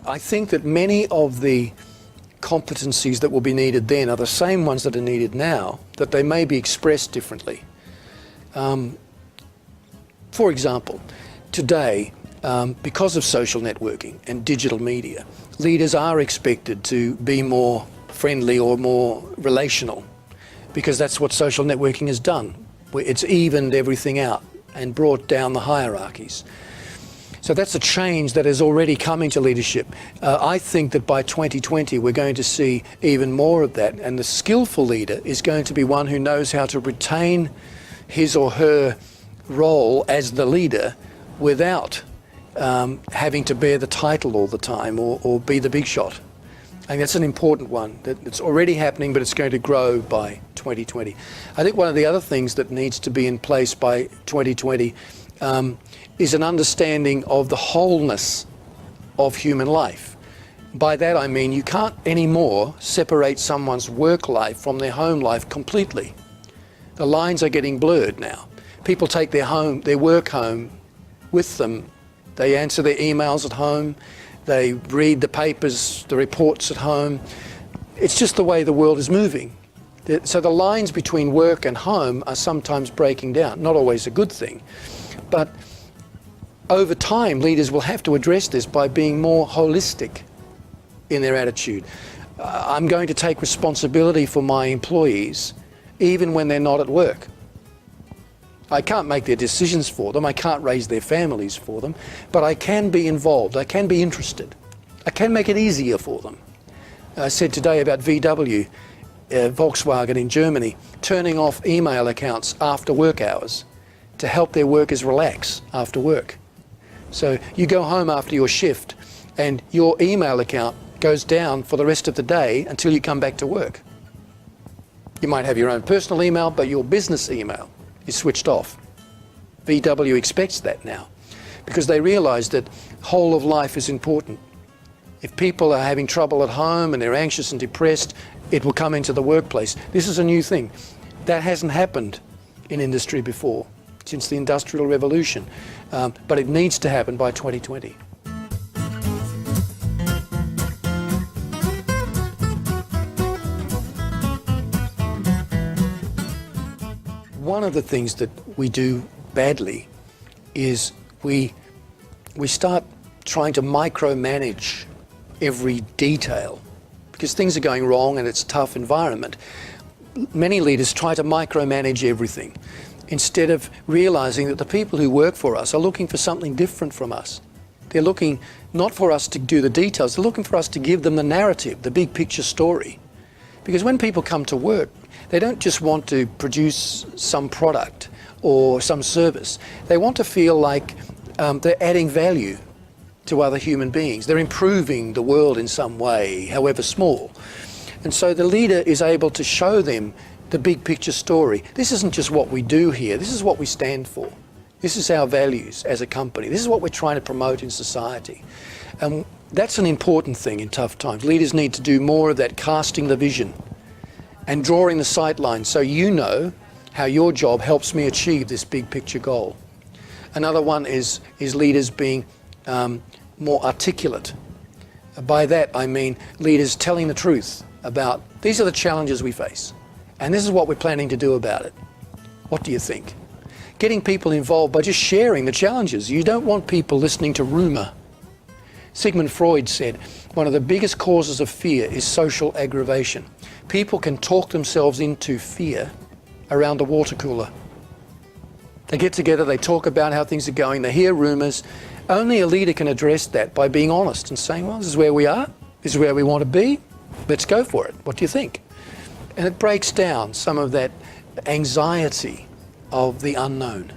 I think that many of the competencies that will be needed then are the same ones that are needed now, that they may be expressed differently. For example, today, because of social networking and digital media, leaders are expected to be more friendly or more relational, because that's what social networking has done. It's evened everything out and brought down the hierarchies. So that's a change that is already coming to leadership. I think that by 2020 we're going to see even more of that, and the skillful leader is going to be one who knows how to retain his or her role as the leader without having to bear the title all the time or be the big shot. I think that's an important one. It's already happening, but it's going to grow by 2020. I think one of the other things that needs to be in place by 2020 is an understanding of the wholeness of human life. By that I mean you can't anymore separate someone's work life from their home life completely. The lines are getting blurred now. People take their work home with them. They answer their emails at home. They read the papers, the reports at home. It's just the way the world is moving. So the lines between work and home are sometimes breaking down. Not always a good thing. But over time, leaders will have to address this by being more holistic in their attitude. I'm going to take responsibility for my employees, even when they're not at work. I can't make their decisions for them, I can't raise their families for them, but I can be involved, I can be interested. I can make it easier for them. I said today about VW, Volkswagen in Germany, turning off email accounts after work hours to help their workers relax after work. So you go home after your shift and your email account goes down for the rest of the day until you come back to work. You might have your own personal email, but your business email is switched off. VW expects that now because they realise that whole of life is important. If people are having trouble at home and they're anxious and depressed, it will come into the workplace. This is a new thing. That hasn't happened in industry before, since the Industrial Revolution, but it needs to happen by 2020. One of the things that we do badly is we start trying to micromanage every detail because things are going wrong and it's a tough environment. Many leaders try to micromanage everything instead of realizing that the people who work for us are looking for something different from us. They're looking not for us to do the details, they're looking for us to give them the narrative, the big picture story. Because when people come to work, they don't just want to produce some product or some service. They want to feel like they're adding value to other human beings. They're improving the world in some way, however small. And so the leader is able to show them the big picture story. This isn't just what we do here, this is what we stand for. This is our values as a company. This is what we're trying to promote in society. And that's an important thing in tough times. Leaders need to do more of that, casting the vision and drawing the sight lines so you know how your job helps me achieve this big picture goal. Another one is leaders being more articulate. By that I mean leaders telling the truth about these are the challenges we face and this is what we're planning to do about it. What do you think? Getting people involved by just sharing the challenges. You don't want people listening to rumour. Sigmund Freud said one of the biggest causes of fear is social aggravation. People can talk themselves into fear around a water cooler. They get together, they talk about how things are going, they hear rumours. Only a leader can address that by being honest and saying, well, this is where we are, this is where we want to be, let's go for it. What do you think? And it breaks down some of that anxiety of the unknown.